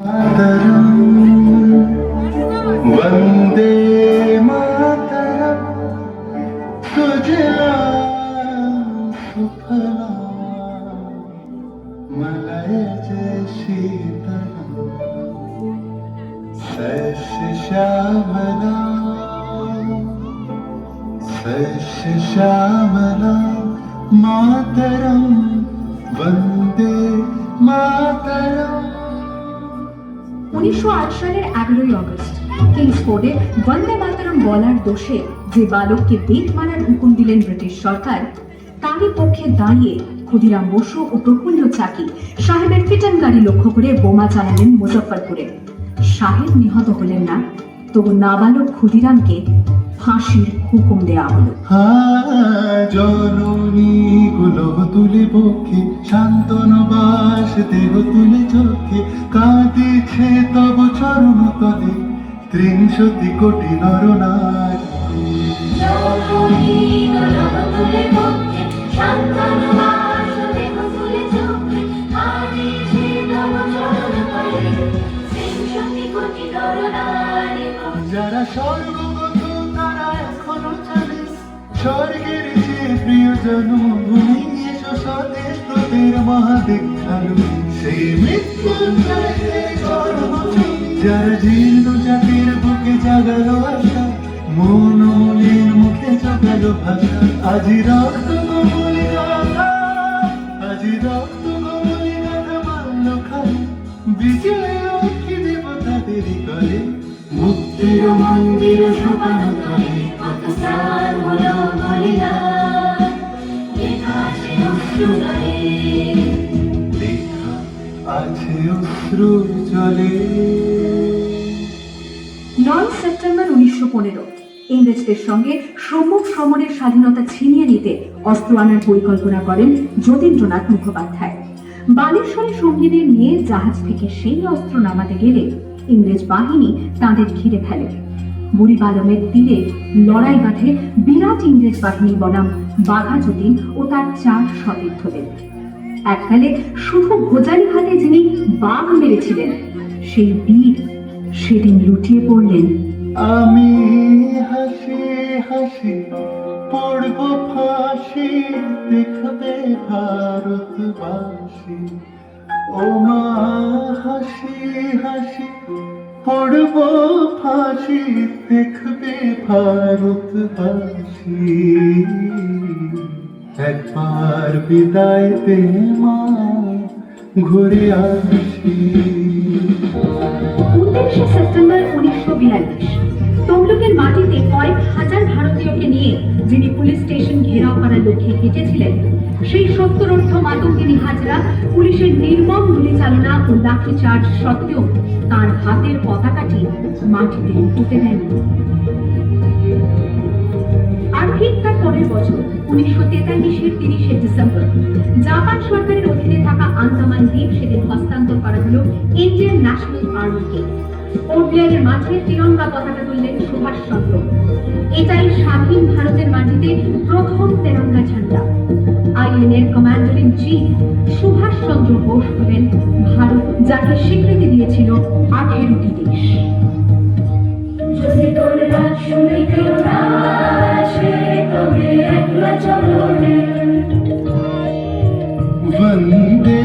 मातरम Vande Mataram तुझला Suphala Malay शीतल शस्य श्यामला मातरम वंदे मातरम। 1908 সালের 11ই August কিংসফোর্ডে বন্দে মাতরম বলার দোষে যে বালককে বেত মারার হুকুম দিলেন ব্রিটিশ সরকার, তারই পক্ষে দাঁড়িয়ে ক্ষুদিরাম বসু ও প্রফুল্ল চাকি সাহেবের ফিটন গাড়ি লক্ষ্য করে বোমা চালালেন মুজফ্ফরপুরে। সাহেব নিহত হলেন না, তবু নাবালক ক্ষুদিরামকে ফাঁসির হুকুম দেয়া হলো। জননী গুলো তুলে বক্ষে শান্তন বাস দেহ তুলে চোখে কাঁদিছে তব চরণ তলে ৩০ কোটি নরনারী। যারা স্বর্গগত তারা এখনো চলে স্বর্গের যে প্রিয় জন্মভূমি, এসো স্বদেশ তোদের মহাদীক্ষালু সেই মৃত্যুঞ্জয়ের চরণচূড়ি। যারা জীর্ণ জাতির বুকে জাগালো আশা, মন মনের মুখে জগালো ভাষা, আজি রক্ত কমলি গাথা, আজি রক্ত কমলি গাথা মাল্য খালি বিজয় অক্ষি দেবতাদের করে। মুক্তির মন্দির সোপানো তলে কত প্রাণ হলো বলিদান, লেখা আছে অশ্রু জলে। 9 সেপ্টেম্বর 1915 ইংরেজদের সঙ্গে সম্মুখ সমরের স্বাধীনতা ছিনিয়ে নিতে অস্ত্র আনার পরিকল্পনা করেন যতীন্দ্রনাথ মুখোপাধ্যায়। বালেশ্বরে সঙ্গীদের নিয়ে জাহাজ থেকে সেই অস্ত্র নামাতে গেলে ইংরেজ বাহিনী তাঁদের ঘিরে ফেলে। বুড়িবালমের তীরে লড়াই বাঁধে বিরাট ইংরেজ বাহিনী বনাম বাঘা যতীন ও তার 4 সতীর্থদের। এককালে শুধু ভোজালি হাতে যিনি বাঘ মেরেছিলেন, সেই বীর সেদিন লুটিয়ে পড়লেন। আমি হাসি হাসি পড়ব ফাঁসি, দেখবে ভারতবাসী। ও মা হাসি হাসি পড়ব ফাঁসি, দেখবে ভারতবাসী। একবার বিদায় দে মা, ঘুরে আসি। 19 সেপ্টেম্বর 1942 তমলুকের মাটিতে কয়েক হাজার ভারতীয়কে নিয়ে যিনি পুলিশ স্টেশন ঘেরাও করার লক্ষ্যে হেঁটেছিলেন, সেই সত্তরোর্ধ্ব মাতঙ্গিনী হাজরা পুলিশের নির্মম গুলি চালনা ও লাঠিচার্জ সত্ত্বেও তার হাতের পতাকাটি মাটিতে পুঁতে দেন। আর ঠিক তার পরের বছর 1943-এর 30শে ডিসেম্বর জাপান সরকারের অধীনে থাকা আন্দামান দ্বীপ সেদিন হস্তান্তর করা হলো ইন্ডিয়ান ন্যাশনাল আর্মিকে। পোর্টব্লেয়ারের মাঠে তিরঙ্গা পতাকা তুললেন সুভাষচন্দ্র। এটাই স্বাধীন ভারতের মাটিতে প্রথম তেরঙ্গা ঝান্ডা। আইএনএর commander in chief Subhash Chandra Bose হলেন ভারত, যাকে স্বীকৃতি দিয়েছিল 18টি দেশ। वंदे